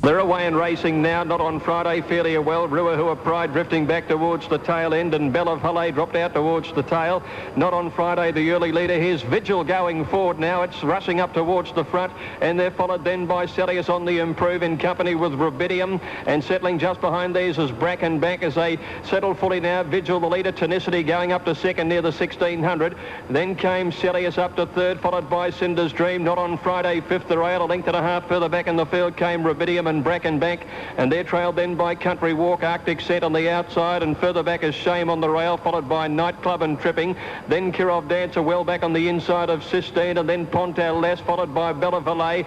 They're away and racing now, Not On Friday, fairly well. Ruahua Pride drifting back towards the tail end, and Bell of Halle dropped out towards the tail. Not On Friday, the early leader. Here's Vigil going forward now. It's rushing up towards the front, and they're followed then by Salius on the improve in company with Rubidium, and settling just behind these is Bracken back as they settle fully now. Vigil, the leader. Tenacity going up to second near the 1600. Then came Salius up to third, followed by Cinder's Dream. Not On Friday, fifth. The rail, a length and a half further back in the field came Rubidium and Bracken back, and they're trailed then by Country Walk, Arctic Set on the outside, and further back is Shame on the rail, followed by Nightclub and Tripping. Then Kirov Dancer well back on the inside of Sistine, and then Pontal Lass, followed by Bella Valet.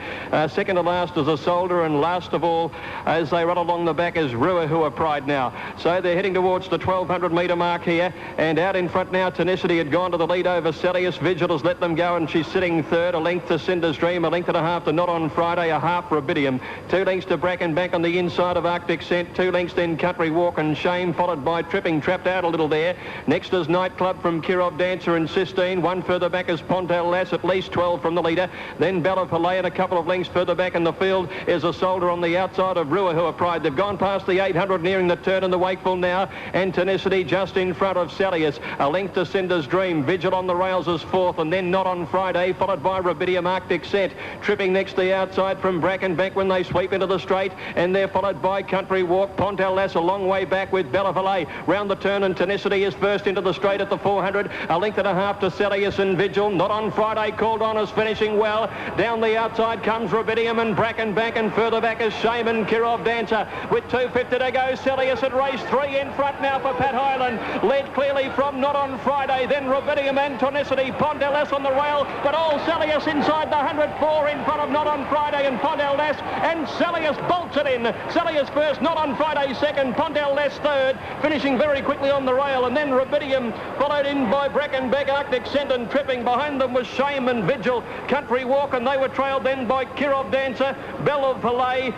Second to last is a Soldier, and last of all, as they run along the back, is Ruahua Pride now. So they're heading towards the 1200 metre mark here, and out in front now, Tenacity had gone to the lead over Salius. Vigil has let them go, and she's sitting third, a length to Cinder's Dream, a length and a half to Not On Friday, a half Rubidium, 2 lengths to Bracken back on the inside of Arctic Scent, 2 lengths then Country Walk and Shame, followed by Tripping, trapped out a little there. Next is Nightclub from Kirov Dancer and Sistine. 1 further back is Pontal Lass, at least 12 from the leader. Then Bella Filet, and a couple of lengths further back in the field is a Soldier on the outside of Ruahua Pride. They've gone past the 800, nearing the turn in the Wakeful now, and Tenacity just in front of Salius. A length to Cinder's Dream. Vigil on the rails is fourth, and then Not On Friday, followed by Rubidium, Arctic Scent. Tripping next to the outside from Bracken back when they sweep into the straight, and they're followed by Country Walk. Pontal Lass a long way back with Bella Valet. Round the turn, and Tenacity is first into the straight at the 400. A length and a half to Salius and Vigil. Not On Friday called on is finishing well. Down the outside comes Rubidium and Bracken back, and further back is Shame and Kirov Dancer. With 250 to go, Salius at race 3 in front now for Pat Hyland. Led clearly from Not On Friday, then Rubidium and Tenacity. Pontal Lass on the rail, but all Salius inside the 104 in front of Not On Friday and Pontal Lass, and Salius bolts it in. Salius first, Not On Friday second, Pontal Lass third, finishing very quickly on the rail, and then Rubidium followed in by Bracken back, Arctic Scent and Tripping. Behind them was Shame and Vigil, Country Walk, and they were trailed then by Kirov Dancer, Bell of Palais.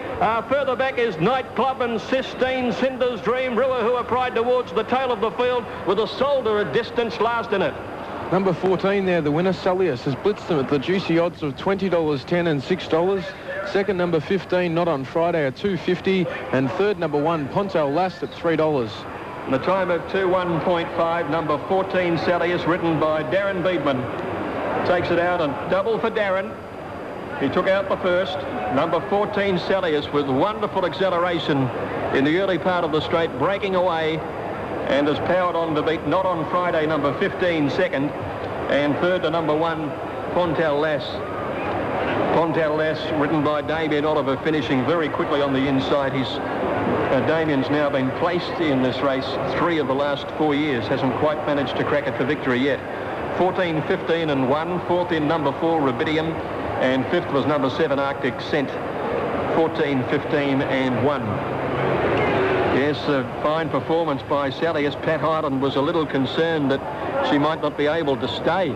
Further back is Nightclub and Sistine, Cinder's Dream, Ruahua Pride towards the tail of the field, with a Soldier a distance last in it. Number 14 there, the winner, Salius, has blitzed them at the juicy odds of $20.10 and $6. Second, number 15, Not On Friday, at $2.50. And third, number 1, Pontal Lass, at $3. The time of 2:1.5, number 14, Salius, written by Darren Beedman. Takes it out and double for Darren. He took out the first. Number 14, Salius, with wonderful acceleration in the early part of the straight, breaking away, and has powered on to beat Not On Friday, number 15, second, and third to number 1, Pontal Lass. Pontal Lass, written by Damien Oliver, finishing very quickly on the inside. Damien's now been placed in this race 3 of the last 4 years, hasn't quite managed to crack it for victory yet. 14, 15 and 1, fourth in number 4, Rubidium, and fifth was number 7, Arctic Scent. 14, 15 and 1. Yes, a fine performance by Salius. Pat Hyland was a little concerned that she might not be able to stay.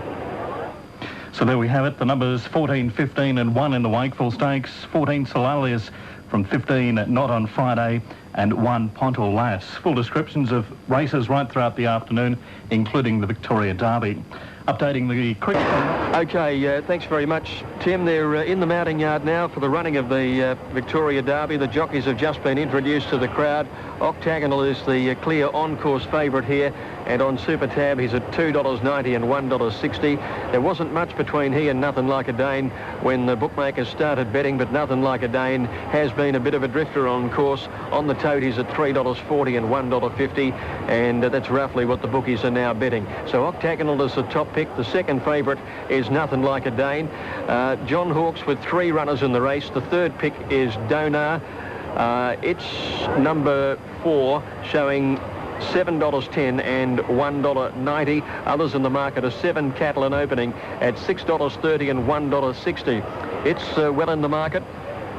So there we have it, the numbers 14, 15 and 1 in the Wakeful Stakes. 14 Salius from 15 Not On Friday, and 1 Pontal Lass. Full descriptions of races right throughout the afternoon, including the Victoria Derby. Updating the cricket. Okay, thanks very much, Tim. They're in the mounting yard now for the running of the Victoria Derby. The jockeys have just been introduced to the crowd. Octagonal is the clear on-course favourite here, and on Super Tab he's at $2.90 and $1.60. There wasn't much between he and Nothing Like a Dane when the bookmakers started betting, but Nothing Like a Dane has been a bit of a drifter on course. On the tote he's at $3.40 and $1.50, and that's roughly what the bookies are now betting. So Octagonal is the top pick. The second favourite is Nothing Like a Dane. John Hawkes with 3 runners in the race. The third pick is Donar. It's number 4, showing $7.10 and $1.90. Others in the market are 7 Cattle in opening at $6.30 and $1.60. It's well in the market.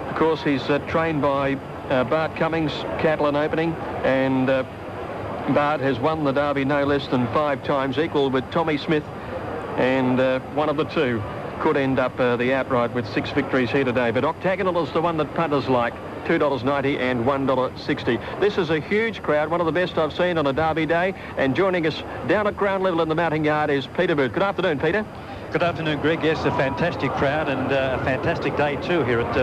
Of course, he's trained by Bart Cummings, Cattle in opening, and Bart has won the Derby no less than 5 times, equal with Tommy Smith, and one of the two could end up the outright with 6 victories here today. But Octagonal is the one that punters like. $2.90 and $1.60. This is a huge crowd, one of the best I've seen on a Derby day, and joining us down at ground level in the mounting yard is Peter Booth. Good afternoon, Peter. Good afternoon, Greg. Yes, a fantastic crowd and a fantastic day too here at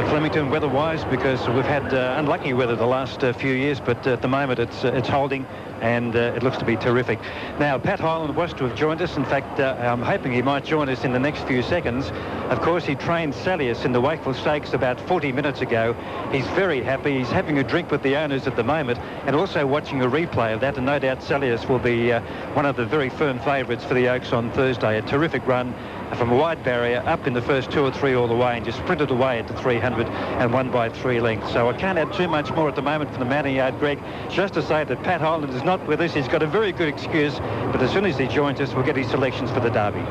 Flemington weather-wise, because we've had unlucky weather the last few years, but at the moment it's holding, and it looks to be terrific. Now, Pat Hyland was to have joined us. In fact, I'm hoping he might join us in the next few seconds. Of course, he trained Salius in the Wakeful Stakes about 40 minutes ago. He's very happy. He's having a drink with the owners at the moment, and also watching a replay of that, and no doubt Salius will be one of the very firm favourites for the Oaks on Thursday. A terrific run from a wide barrier up in the first 2 or 3 all the way, and just sprinted away at the 300 and won by 3 lengths. So I can't add too much more at the moment from the mounting yard, Greg. Just to say that Pat Hyland is not with us. He's got a very good excuse, but as soon as he joins us, we'll get his selections for the Derby.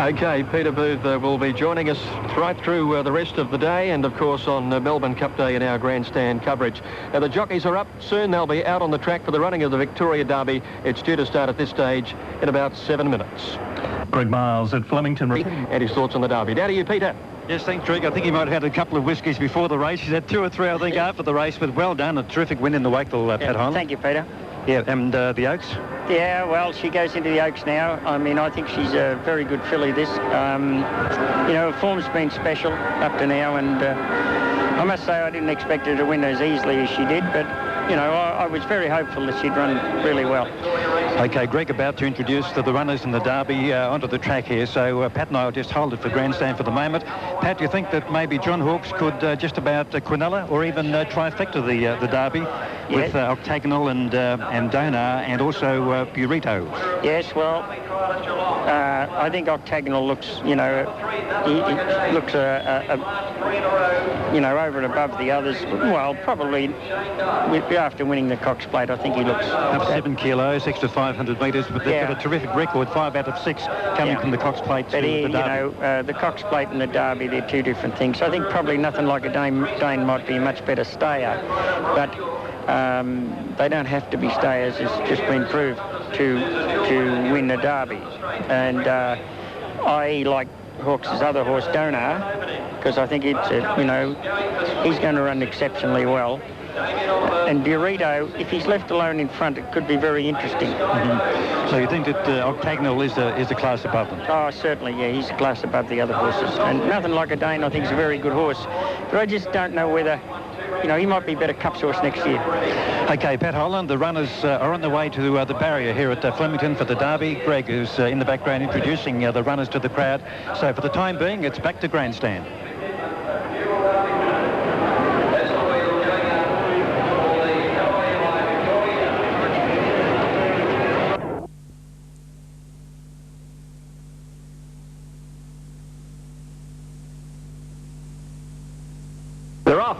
OK, Peter Booth will be joining us right through the rest of the day, and of course on Melbourne Cup Day in our grandstand coverage. Now, the jockeys are up soon. They'll be out on the track for the running of the Victoria Derby. It's due to start at this stage in about 7 minutes. Greg Miles at Flemington. And his thoughts on the Derby. Down to you, Peter. Yes, thanks, Greg. I think he might have had a couple of whiskies before the race. He's had 2 or 3, I think, after the race, but well done. A terrific win in the Wakeful, Pat Hyland. Thank you, Peter. Yeah, and the Oaks? Yeah, well, she goes into the Oaks now. I mean, I think she's a very good filly, this. You know, her form's been special up to now, and I must say I didn't expect her to win as easily as she did, but, you know, I was very hopeful that she'd run really well. OK, Greg, about to introduce the runners in the Derby onto the track here, so Pat and I will just hold it for grandstand for the moment. Pat, do you think that maybe John Hawkes could just about Quinella or even trifecta the Derby with Octagonal and Donar and also Burrito? Yes, well, I think Octagonal looks, you know, he looks, you know, over and above the others. Well, probably after winning the Cox Plate, I think he looks... Up 7 kilos, extra 500 metres, but they've got a terrific record, 5 out of 6 coming from the Cox Plate to the Derby. You know, the Cox Plate and the Derby, they're 2 different things. I think probably Nothing Like a Dane might be a much better stayer, but they don't have to be stayers. It's just been proved to win the Derby. And I like Hawkes' other horse, Donar, because I think it's, you know, he's going to run exceptionally well. And Burrito, if he's left alone in front, it could be very interesting. Mm-hmm. So you think that Octagonal is a class above them? Oh, certainly, yeah. He's a class above the other horses. And Nothing Like a Dane, I think, is a very good horse. But I just don't know whether, you know, he might be a better Cups horse next year. OK, Pat Hyland, the runners are on the way to the barrier here at Flemington for the Derby. Greg, who's in the background introducing the runners to the crowd. So for the time being, it's back to grandstand. They're off.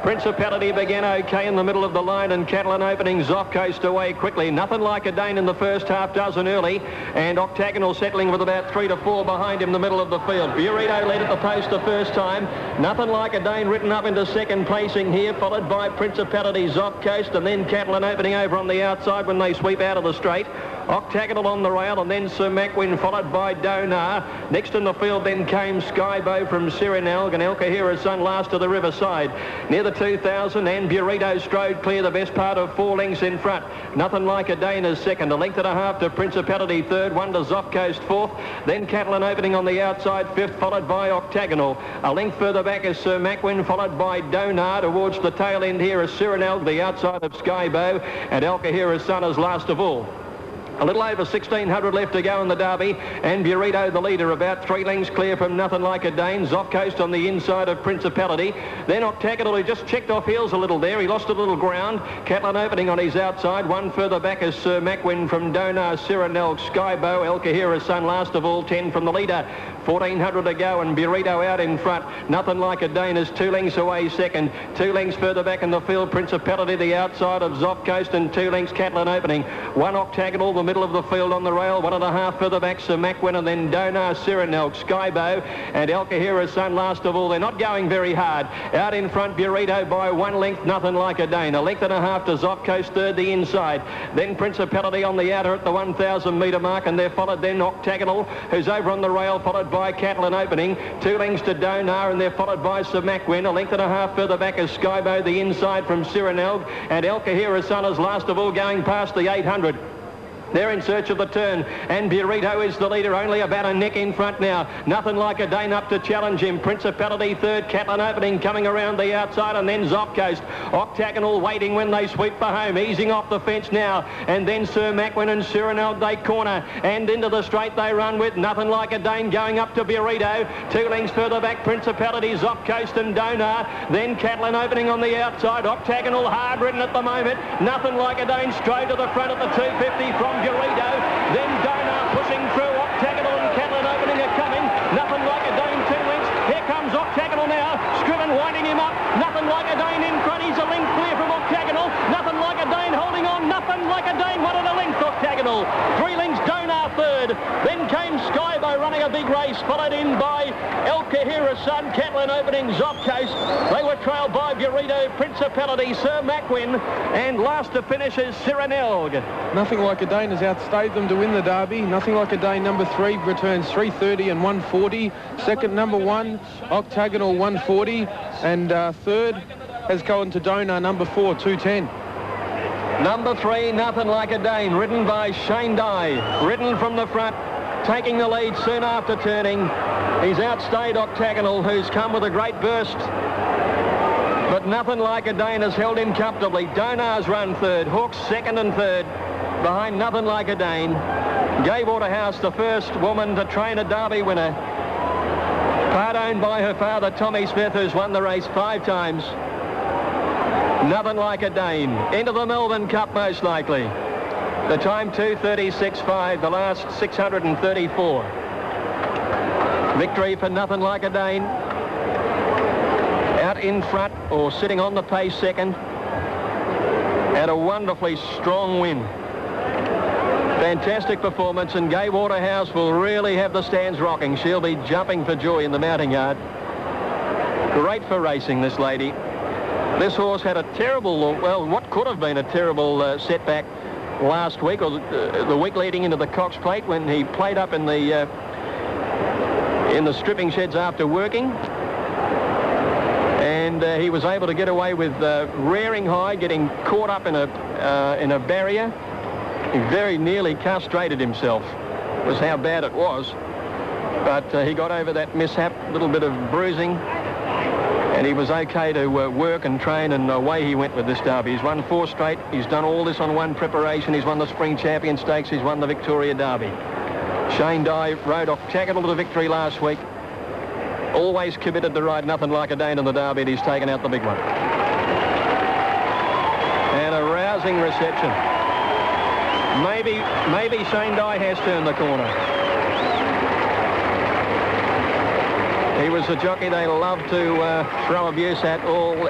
Principality began OK in the middle of the line, and Catalan opening. Zoff coast away quickly. Nothing Like a Dane in the first half, dozen early, and Octagonal settling with about 3 to 4 behind him, the middle of the field. Burrito led at the post the first time. Nothing Like a Dane written up into second placing here, followed by Principality, Zoff coast, and then Catalan opening over on the outside when they sweep out of the straight. Octagonal on the rail, and then Sir Macwin, followed by Donar. Next in the field then came Skybow from Sirenelg, and El Kahira's Son last to the riverside. Near the 2,000, and Burrito strode clear the best part of 4 lengths in front. Nothing Like a Dane is second. A length and a half to Principality third, 1 to Zoff Coast fourth. Then Catalan opening on the outside fifth, followed by Octagonal. A length further back is Sir Macwin, followed by Donar. Towards the tail end here is Sirenelg, the outside of Skybow, and El Kahira's Son is last of all. A little over 1,600 left to go in the Derby, and Burrito the leader, about 3 lengths clear from Nothing Like a Dane. Zoff Coast on the inside of Principality. Then Octagonal, who just checked off heels a little there. He lost a little ground. Catalan opening on his outside. 1 further back is Sir Macwin from Donar, Sirenelg, Skybow, El Kahira's Son last of all, 10 from the leader. 1,400 to go, and Burrito out in front. Nothing Like a Dane is 2 lengths away second. 2 lengths further back in the field, Principality the outside of Zoff Coast, and 2 lengths Catalan opening. 1 Octagonal, the middle of the field on the rail. 1.5 further back, Sir Macwin, and then Donar, Sirenelg, Skybow, and El Kahira's Son last of all. They're not going very hard. Out in front, Burrito by 1 length, Nothing Like a Dane. 1.5 lengths to Zoff Coast third, the inside. Then Principality on the outer at the 1,000 metre mark, and they're followed then Octagonal, who's over on the rail, followed by Catalan opening. 2 lengths to Donar, and they're followed by Sir Macwin. 1.5 lengths further back is Skybow, the inside from Sirenelg, and El Kahira's Son is last of all, going past the 800. They're in search of the turn, and Burrito is the leader, only about a neck in front now. Nothing Like a Dane up to challenge him. Principality third, Catlin Opening coming around the outside, and then Zopcoast. Octagonal waiting when they sweep for home, easing off the fence now, and then Sir Mackinnon and Surinel they corner, and into the straight they run with Nothing Like a Dane going up to Burrito. 2 lengths further back, Principality, Zopcoast and Donar. Then Catlin Opening on the outside. Octagonal hard ridden at the moment. Nothing Like a Dane straight to the front at the 250 from Burrito. Then Donar pushing through. Octagonal and Catlin Opening are coming. Nothing Like a Dane 2 lengths. Here comes Octagonal now. Scriven winding him up. Nothing Like a Dane in front. He's a length clear from Octagonal. Nothing Like a Dane holding on. Nothing Like a Dane. 1 and a length Octagonal. 3 lengths Donar third. Then came Skybo running a big race, followed in by El Kahira's son, Catlin Opening, Zopcoast. They were trailed by Burrito, Principality, Sir Mackinnon, and last to finish is Sirenelg. Nothing Like a Dane has outstayed them to win the Derby. Nothing Like a Dane number 3 returns 330 and 140. Second number 1, Octagonal 140, and third has gone to Donar number 4 210. Number 3, Nothing Like a Dane, ridden by Shane Dye, ridden from the front, taking the lead soon after turning. He's outstayed Octagonal, who's come with a great burst. But Nothing Like a Dane has held him comfortably. Donar's run third, Hawks second and third, behind Nothing Like a Dane. Gay Waterhouse, the first woman to train a Derby winner. Part owned by her father, Tommy Smith, who's won the race 5 times. Nothing Like a Dane. Into the Melbourne Cup, most likely. The time 2:36.5, the last 634. Victory for Nothing Like a Dane. Out in front, or sitting on the pace second. And a wonderfully strong win. Fantastic performance, and Gay Waterhouse will really have the stands rocking. She'll be jumping for joy in the mounting yard. Great for racing, this lady. This horse had a terrible, well, what could have been a terrible setback last week, or the week leading into the Cox Plate, when he played up in the stripping sheds after working. And he was able to get away with rearing high, getting caught up in a barrier. He very nearly castrated himself, was how bad it was. But he got over that mishap, a little bit of bruising, and he was okay to work and train, and away he went with this Derby. He's won 4 straight. He's done all this on one preparation. He's won the Spring Champion Stakes. He's won the Victoria Derby. Shane Dye rode Octagonal to the victory last week. Always committed to ride Nothing Like a Dane in the Derby, and he's taken out the big one. And a rousing reception. Maybe Shane Dye has turned the corner. He was a jockey they loved to throw abuse at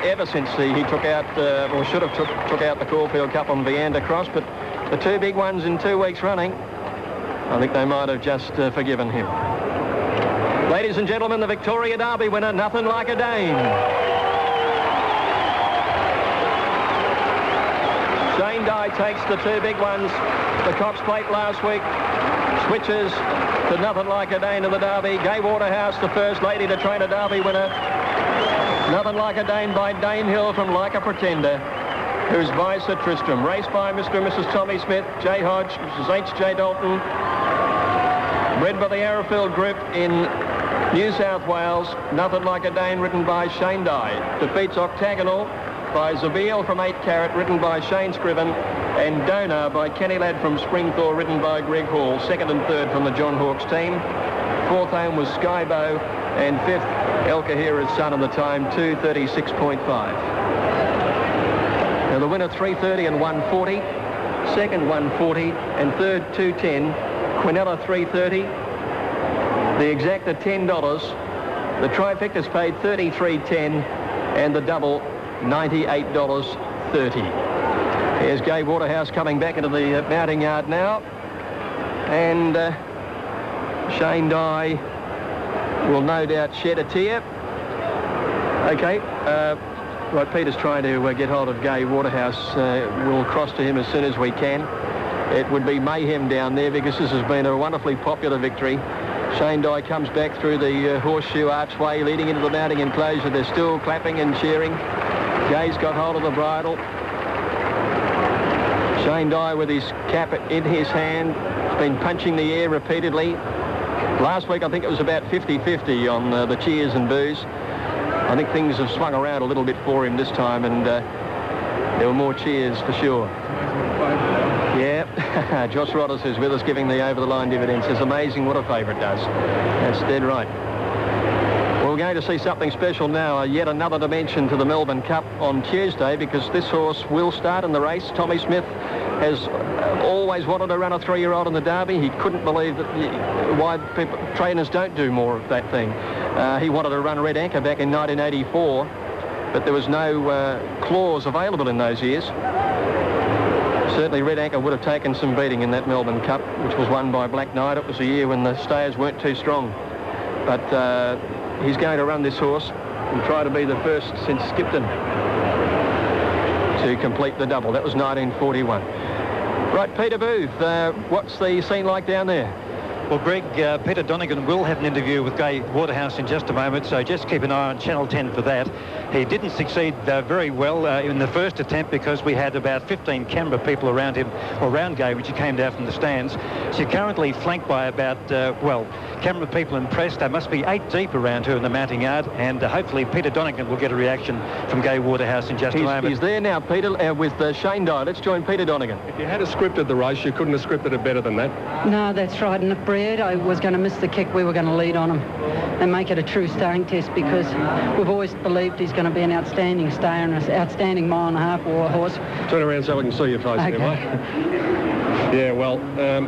ever since he took out, or should have took out the Caulfield Cup on Viander Cross, but the 2 big ones in 2 weeks running, I think they might have just forgiven him. Ladies and gentlemen, the Victoria Derby winner, Nothing Like a Dane. Shane Dye takes the 2 big ones, the Cox Plate last week, switches to Nothing Like a Dane in the Derby. Gay Waterhouse, the first lady to train a Derby winner. Nothing Like a Dane by Dane Hill from Like a Pretender, who's by Sir Tristram. Raced by Mr. and Mrs. Tommy Smith, J. Hodge, Mrs. H.J. Dalton. Bred by the Arrowfield Group in New South Wales. Nothing Like a Dane, ridden by Shane Dye. Defeats Octagonal by Zabeel from 8 Carat, ridden by Shane Scriven, and Donar by Kenny Ladd from Springthorpe, ridden by Greg Hall. 2nd and 3rd from the John Hawkes team. 4th home was Skybo, and 5th El Kahira's son in the time 2:36.5. Now the winner 3:30 and 140, 2nd 140, and 3rd 2:10. Quinella 3:30. The exacta $10. The trifecta's paid $33.10, and the double $98.30. Here's Gay Waterhouse coming back into the mounting yard now, and Shane Dye will no doubt shed a tear. Okay, right, Peter's trying to get hold of Gay Waterhouse. We'll cross to him as soon as we can. It would be mayhem down there because this has been a wonderfully popular victory. Shane Dye comes back through the horseshoe archway leading into the mounting enclosure. They're still clapping and cheering. Gay's got hold of the bridle. Shane Dye with his cap in his hand. He's been punching the air repeatedly. Last week, I think it was about 50-50 on the cheers and boos. I think things have swung around a little bit for him this time, and there were more cheers for sure. Yeah, Josh Rodders, who's with us, giving the over-the-line dividends. It's amazing what a favourite does. That's dead right. Well, we're going to see something special now, yet another dimension to the Melbourne Cup on Tuesday, because this horse will start in the race. Tommy Smith has always wanted to run a 3-year-old in the Derby. He couldn't believe that why trainers don't do more of that thing. He wanted to run Red Anchor back in 1984, but there was no clause available in those years. Certainly Red Anchor would have taken some beating in that Melbourne Cup, which was won by Black Knight. It was a year when the stayers weren't too strong. But he's going to run this horse and try to be the first since Skipton to complete the double. That was 1941. Right, Peter Booth, what's the scene like down there? Well, Greg, Peter Donegan will have an interview with Gai Waterhouse in just a moment, so just keep an eye on Channel 10 for that. He didn't succeed very well in the first attempt because we had about 15 camera people around him, or around Gai, which he came down from the stands. She's currently flanked by about, camera people and press. There must be 8 deep around her in the mounting yard, and hopefully Peter Donegan will get a reaction from Gai Waterhouse in just a moment. He's there now, Peter, with Shane Dye. Let's join Peter Donegan. If you had scripted the race, you couldn't have scripted it better than that. No, that's right. And if I was going to miss the kick, we were going to lead on him and make it a true staying test, because we've always believed he's going to be an outstanding stayer and an outstanding 1.5 war horse. Turn around so we can see your face okay. There, mate. Yeah, well,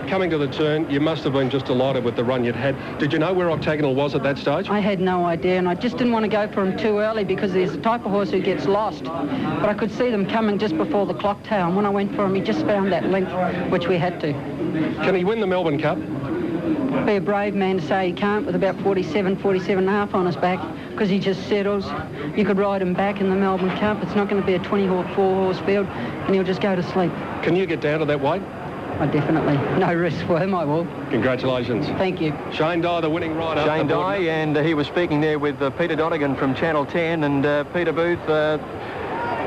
coming to the turn, you must have been just delighted with the run you'd had. Did you know where Octagonal was at that stage? I had no idea, and I just didn't want to go for him too early, because there's a type of horse who gets lost. But I could see them coming just before the clock tail, and when I went for him, he just found that length, which we had to. Can he win the Melbourne Cup? Be a brave man to say he can't with about 47.5 on his back, because he just settles. You could ride him back in the Melbourne Cup. It's not going to be a 24-horse field, and he'll just go to sleep. Can you get down to that weight? Definitely. No risk for him, I will. Congratulations. Thank you. Shane Dye, the winning rider. Shane Dye, and he was speaking there with Peter Donegan from Channel 10, and Peter Booth,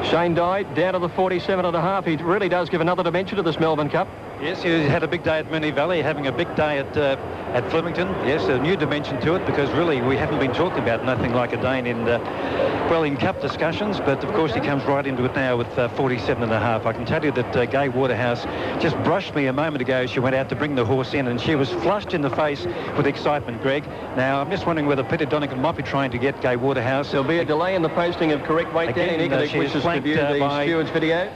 Shane Dye down to the 47.5. He really does give another dimension to this Melbourne Cup. Yes, he had a big day at Moonee Valley, having a big day at Flemington. Yes, a new dimension to it, because really we haven't been talking about Nothing Like a Dane in Cup discussions, but of course he comes right into it now with 47.5. I can tell you that Gai Waterhouse just brushed me a moment ago. She went out to bring the horse in, and she was flushed in the face with excitement, Greg. Now, I'm just wondering whether Peter Donegan might be trying to get Gai Waterhouse. There'll be a delay in the posting of correct weight. Danny Nicholas wishes to view the steward's video.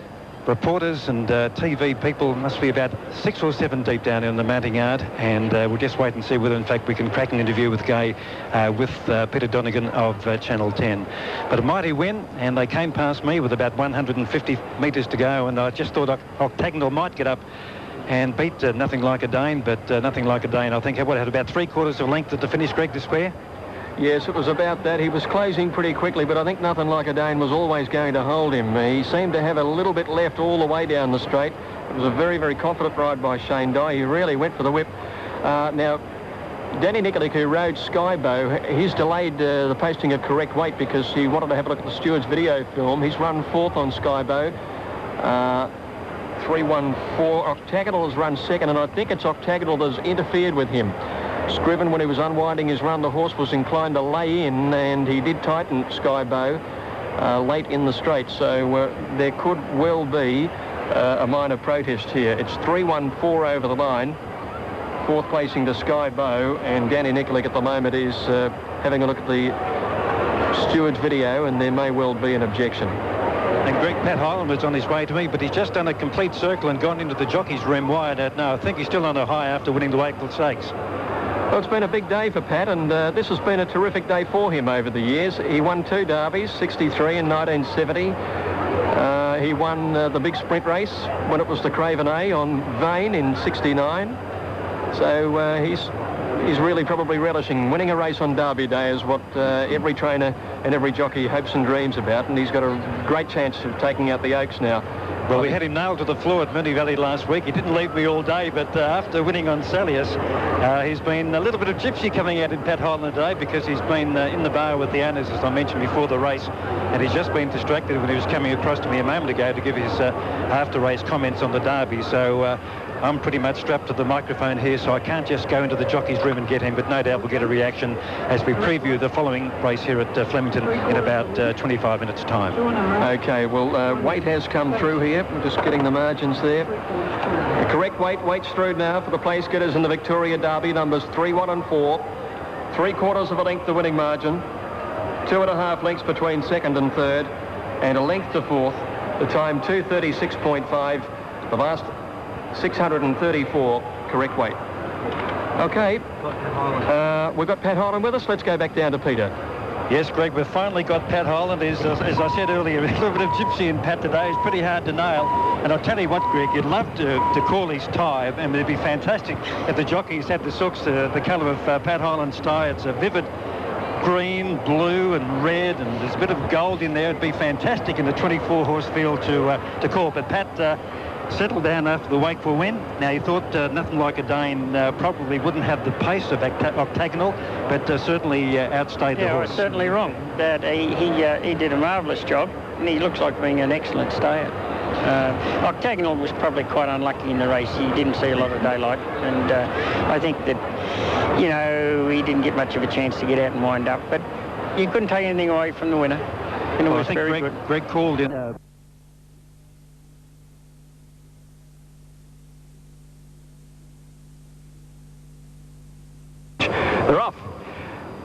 Reporters and TV people must be about 6 or 7 deep down in the mounting yard, and we'll just wait and see whether in fact we can crack an interview with Gai with Peter Donegan of Channel 10. But a mighty win, and they came past me with about 150 metres to go, and I just thought Octagonal might get up and beat Nothing Like a Dane, but Nothing Like a Dane, I think, had about 3/4 of length at the finish, Greg, to square. Yes, it was about that. He was closing pretty quickly, but I think Nothing Like a Dane was always going to hold him. He seemed to have a little bit left all the way down the straight. It was a very, very confident ride by Shane Dye. He really went for the whip. Now, Danny Nicholas, who rode Skybow, he's delayed the posting of correct weight because he wanted to have a look at the steward's video film. He's run 4th on Skybow. 3-1-4. Octagonal has run 2nd, and I think it's Octagonal that's interfered with him. Scriven, when he was unwinding his run, the horse was inclined to lay in, and he did tighten Skybow late in the straight, so there could well be a minor protest here. It's 3-1-4 over the line, 4th placing to Skybow, and Danny Nicholas at the moment is having a look at the steward's video, and there may well be an objection. And Greg, Pat Hyland was on his way to me, but he's just done a complete circle and gone into the jockey's room. Why I don't know. I think he's still on a high after winning the Wakeful Stakes. Well, it's been a big day for Pat, and this has been a terrific day for him over the years. He won 2 derbies, 63 and 1970. He won the big sprint race when it was the Craven A on Vane in 69. So he's really probably relishing winning a race on Derby Day is what every trainer and every jockey hopes and dreams about, and he's got a great chance of taking out the Oaks now. Well, we had him nailed to the floor at Moonee Valley last week. He didn't leave me all day, but after winning on Salius, he's been a little bit of gypsy coming out in Pat Highland today, because he's been in the bar with the owners, as I mentioned before the race, and he's just been distracted when he was coming across to me a moment ago to give his after-race comments on the Derby. So I'm pretty much strapped to the microphone here, so I can't just go into the jockey's room and get him, but no doubt we'll get a reaction as we preview the following race here at Flemington in about 25 minutes' time. Okay, well, weight has come through here. We're just getting the margins there. The correct weight waits through now for the place getters in the Victoria Derby, numbers 3, 1 and 4. 3/4 of a length the winning margin. 2.5 lengths between second and third, and a length to fourth. The time 2:36.5. The last 634 correct weight. Okay, we've got Pat Highland with us. Let's go back down to Peter. Yes, Greg, we've finally got Pat Highland. As I said earlier, a little bit of gypsy in Pat today. It's pretty hard to nail. And I'll tell you what, Greg, you'd love to call his tie. I mean, it'd be fantastic if the jockeys had the silks, the colour of Pat Highland's tie. It's a vivid green, blue and red, and there's a bit of gold in there. It'd be fantastic in the 24-horse field to call. But Pat settled down after the Wakeful win. Now, he thought nothing like a Dane probably wouldn't have the pace of Octagonal, but certainly outstayed the horse. Yeah, certainly wrong. That he did a marvellous job, and he looks like being an excellent stayer. Octagonal was probably quite unlucky in the race. He didn't see a lot of daylight, and I think that, you know, he didn't get much of a chance to get out and wind up, but you couldn't take anything away from the winner, and it was very good. Greg called in. They're off.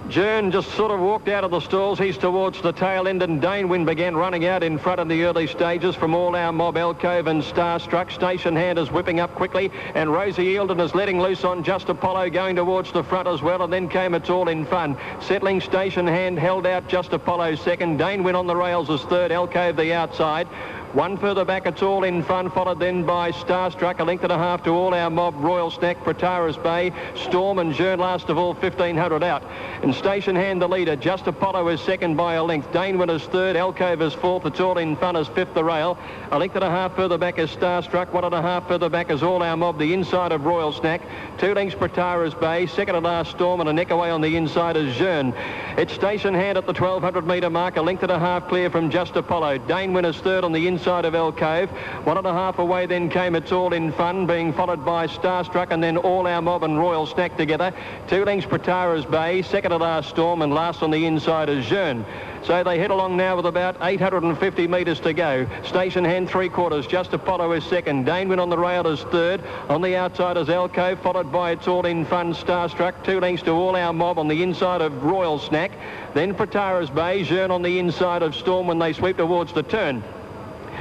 Jern just sort of walked out of the stalls. He's towards the tail end, and Danewin began running out in front in the early stages from All Our Mob, Alcove and Starstruck. Station Hand is whipping up quickly, and Rosie Eildon is letting loose on Just Apollo, going towards the front as well, and then came It's All in Fun. Settling Station Hand held out Just Apollo second. Danewin on the rails as third, Alcove the outside. One further back, It's All in Fun, followed then by Starstruck, a length and a half to All Our Mob, Royal Snack, Pratara's Bay, Storm and Jern last of all, 1,500 out. And Station Hand the leader, Just Apollo is second by a length. Danewin is third, Alcove is fourth, It's All in Fun is fifth the rail. A length and a half further back is Starstruck, 1.5 further back is All Our Mob, the inside of Royal Snack. 2 lengths Pratara's Bay, second and last Storm, and a neck away on the inside is Jern. It's Station Hand at the 1,200 metre mark, a length and a half clear from Just Apollo. Danewin is third on the inside of Alcove. 1.5 away then came It's All in Fun, being followed by Starstruck, and then All Our Mob and Royal Snack together. 2 lengths Pratara's Bay, second to last Storm, and last on the inside is Jern. So they head along now with about 850 metres to go. Station Hand 3/4, Just Apollo is second. Danewin on the rail is third. On the outside is Alcove, followed by It's All in Fun, Starstruck. 2 lengths to All Our Mob on the inside of Royal Snack. Then Pratara's Bay, Jern on the inside of Storm when they sweep towards the turn.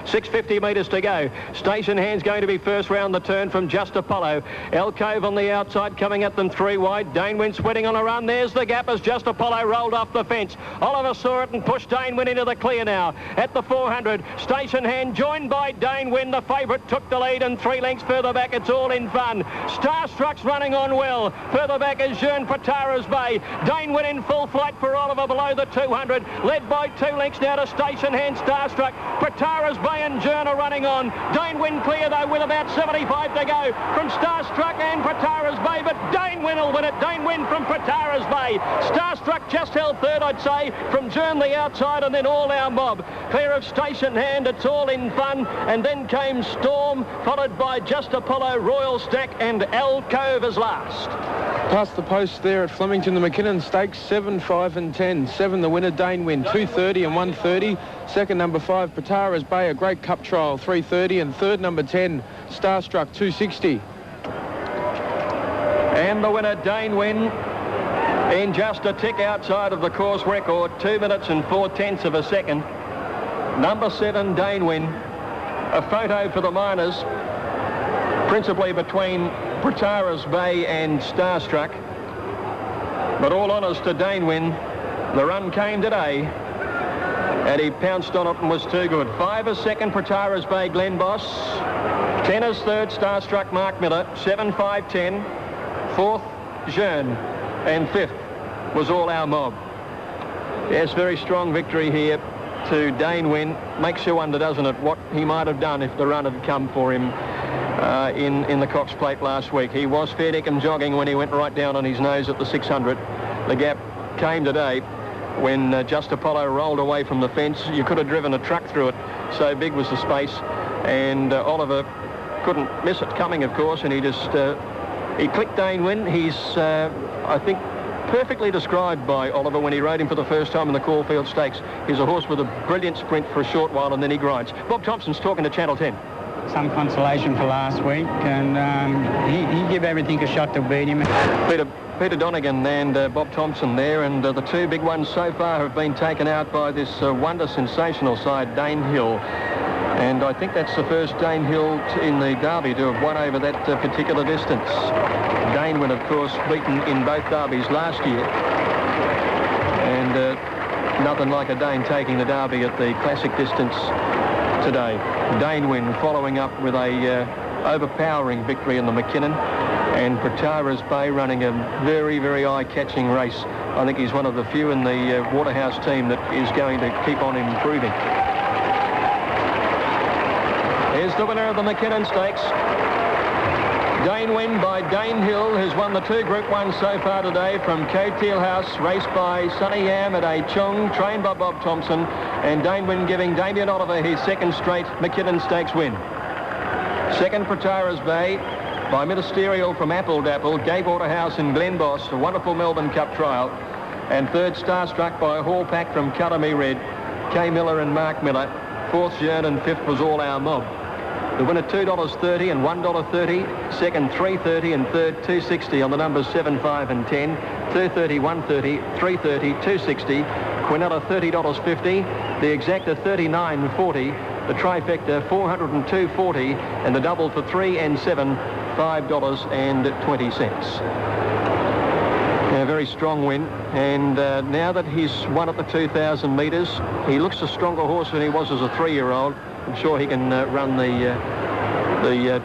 650 metres to go. Station Hand's going to be first round the turn from Just Apollo. Alcove on the outside, coming at them 3 wide. Danewin sweating on a run. There's the gap as Just Apollo rolled off the fence. Oliver saw it and pushed Danewin into the clear now. At the 400, Station Hand joined by Danewin. The favourite took the lead, and 3 lengths further back, It's All in Fun. Starstruck's running on well. Further back is Jern, Pratara's Bay. Danewin in full flight for Oliver below the 200. Led by 2 lengths now to Station Hand, Starstruck. Pratara's Bay and Jern are running on. Danewin clear though with about 75 to go from Starstruck and Pratara's Bay, but Danewin will win it. Danewin from Pratara's Bay. Starstruck just held third, I'd say, from Jern the outside, and then All Our Mob. Clear of Station Hand, It's All in Fun, and then came Storm, followed by Just Apollo, Royal Stack, and Alcove as last. Past the post there at Flemington, the Mackinnon Stakes, 7, 5 and 10. 7 the winner, Danewin, 2:30 and 1:30. Second, number 5, Pratara's Bay, a great cup trial, 3:30. And third, number 10, Starstruck, 2:60. And the winner, Danewin, in just a tick outside of the course record, 2 minutes and 4/10 of a second. Number 7, Danewin. A photo for the miners, principally between Pratara's Bay and Starstruck. But all honours to Danewin. The run came today, and he pounced on it and was too good. 5 is second, Pratara's Bay, Glenn Boss. 10 is third, Starstruck, Mark Miller. 7, 5, 10. Fourth, Jern. And fifth was All Our Mob. Yes, very strong victory here to Dane Wynn. Makes you wonder, doesn't it, what he might have done if the run had come for him in the Cox Plate last week. He was fair dinkum jogging when he went right down on his nose at the 600. The gap came today when Just Apollo rolled away from the fence. You could have driven a truck through it, so big was the space, and Oliver couldn't miss it coming, of course, and he just he clicked Dane Wynn. He's I think perfectly described by Oliver when he rode him for the first time in the Caulfield Stakes. He's a horse with a brilliant sprint for a short while, and then he grinds. Bob Thompson's talking to Channel 10. Some consolation for last week, and he gave everything a shot to beat him. Peter Donegan and Bob Thompson there, and the two big ones so far have been taken out by this wonder sensational side, Dane Hill. And I think that's the first Dane Hill in the Derby to have won over that particular distance. Dane Wynn, of course, beaten in both Derbies last year. And nothing like a Dane taking the Derby at the classic distance today. Dane Wynn following up with a overpowering victory in the Mackinnon, and Pratara's Bay running a very, very eye-catching race. I think he's one of the few in the Waterhouse team that is going to keep on improving. Here's the winner of the Mackinnon Stakes. Dane Wynn by Dane Hill, who's won the two Group 1 so far today from Coattail House, raced by Sonny Yam at A Chung, trained by Bob Thompson, and Dane Wynn giving Damien Oliver his second straight Mackinnon Stakes win. Second, Pratara's Bay by Ministerial from Apple Dapple, Gay Waterhouse in Glenboss, a wonderful Melbourne Cup trial. And third, Starstruck by Hall Pack from Cuddamy Red, Kay Miller and Mark Miller. Fourth, Jearn, and fifth was All Our Mob. The winner $2.30 and $1.30, second $3.30 and third $2.60 on the numbers 7, 5 and 10, $2.30, $1.30, $3.30, $2.60, Quinella $30.50, the exacta $39.40, the trifecta $402.40, and the double for 3 and 7 $5.20. A very strong win, and now that he's won at the 2,000 metres, he looks a stronger horse than he was as a 3-year-old. I'm sure he can run the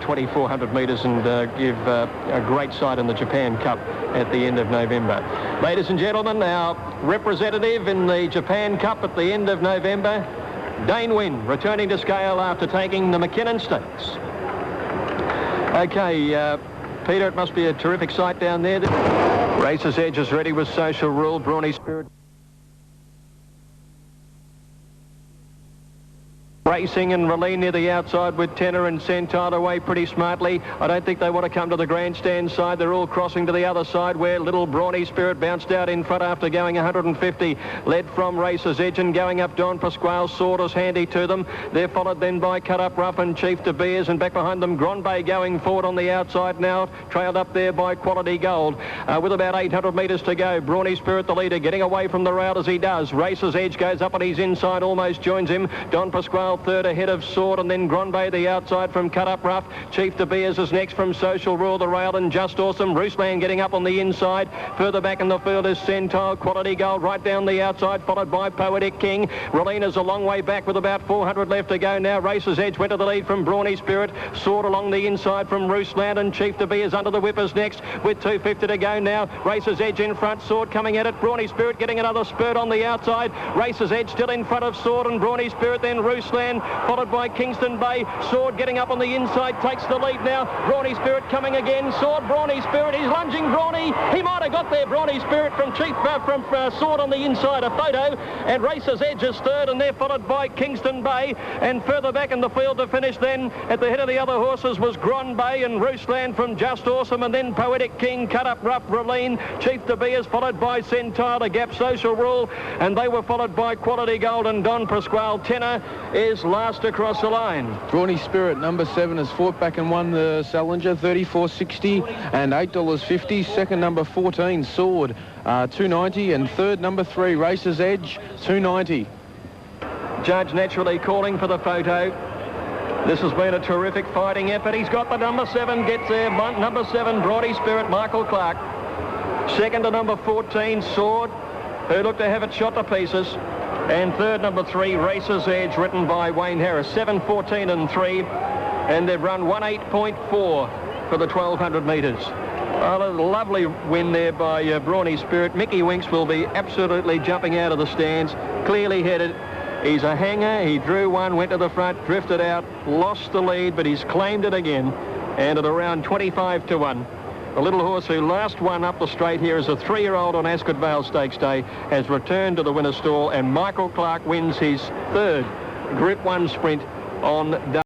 2,400 metres and give a great sight in the Japan Cup at the end of November. Ladies and gentlemen, our representative in the Japan Cup at the end of November, Dane Wynn, returning to scale after taking the Mackinnon Stakes. Okay, Peter, it must be a terrific sight down there. Racer's Edge is ready with Social Rule, Brawny Spirit. Racing and Raleen near the outside with Tenor and Centaur away pretty smartly. I don't think they want to come to the grandstand side. They're all crossing to the other side where Little Brawny Spirit bounced out in front after going 150. Led from Racer's Edge and going up Don Pasquale. Sword is handy to them. They're followed then by Cut Up Rough and Chief De Beers, and back behind them Grand Bay going forward on the outside now. Trailed up there by Quality Gold. With about 800 metres to go. Brawny Spirit the leader, getting away from the rail as he does. Racer's Edge goes up on his inside, almost joins him. Don Pasquale third ahead of Sword, and then Grand Bay the outside from Cut Up Rough. Chief De Beers is next from Social Rule, the rail, and Just Awesome. Rooseland getting up on the inside. Further back in the field is Centaur, Quality Gold right down the outside, followed by Poetic King. Relina's a long way back with about 400 left to go now. Racer's Edge went to the lead from Brawny Spirit. Sword along the inside from Rooseland, and Chief De Beers under the whippers next with 250 to go now. Racer's Edge in front, Sword coming at it. Brawny Spirit getting another spurt on the outside. Racer's Edge still in front of Sword and Brawny Spirit, then Rooseland, followed by Kingston Bay. Sword getting up on the inside, takes the lead now. Brawny Spirit coming again. Sword, Brawny Spirit, he's lunging Brawny. He might have got there, Brawny Spirit, from Sword on the inside. A photo, and Racer's Edge is third, and they're followed by Kingston Bay. And further back in the field to finish then, at the head of the other horses was Grand Bay and Rooseland from Just Awesome, and then Poetic King, Cut Up Rough, Raleen, Chief De Beers, followed by Centaur, the Gap, Social Rule, and they were followed by Quality Gold and Don Pasquale. Tenor is last across the line. Brawny Spirit, number 7, has fought back and won the Salinger, $34.60 and $8.50. Second, number 14, Sword, $2.90, and third, number 3, Racer's Edge, $2.90. Judge naturally calling for the photo. This has been a terrific fighting effort. He's got the number 7, gets there. Number 7, Brawny Spirit, Michael Clark. Second to number 14, Sword, who looked to have it shot to pieces. And third, number 3, Racer's Edge, written by Wayne Harris. 7, 14 and 3. And they've run 1:8.4 for the 1,200 metres. Well, a lovely win there by Brawny Spirit. Mickey Winks will be absolutely jumping out of the stands, clearly headed. He's a hanger. He drew one, went to the front, drifted out, lost the lead, but he's claimed it again. And at around 25 to 1. The little horse who last won up the straight here as a 3-year-old on Ascot Vale Stakes Day has returned to the winner's stall, and Michael Clark wins his third Group 1 sprint on day.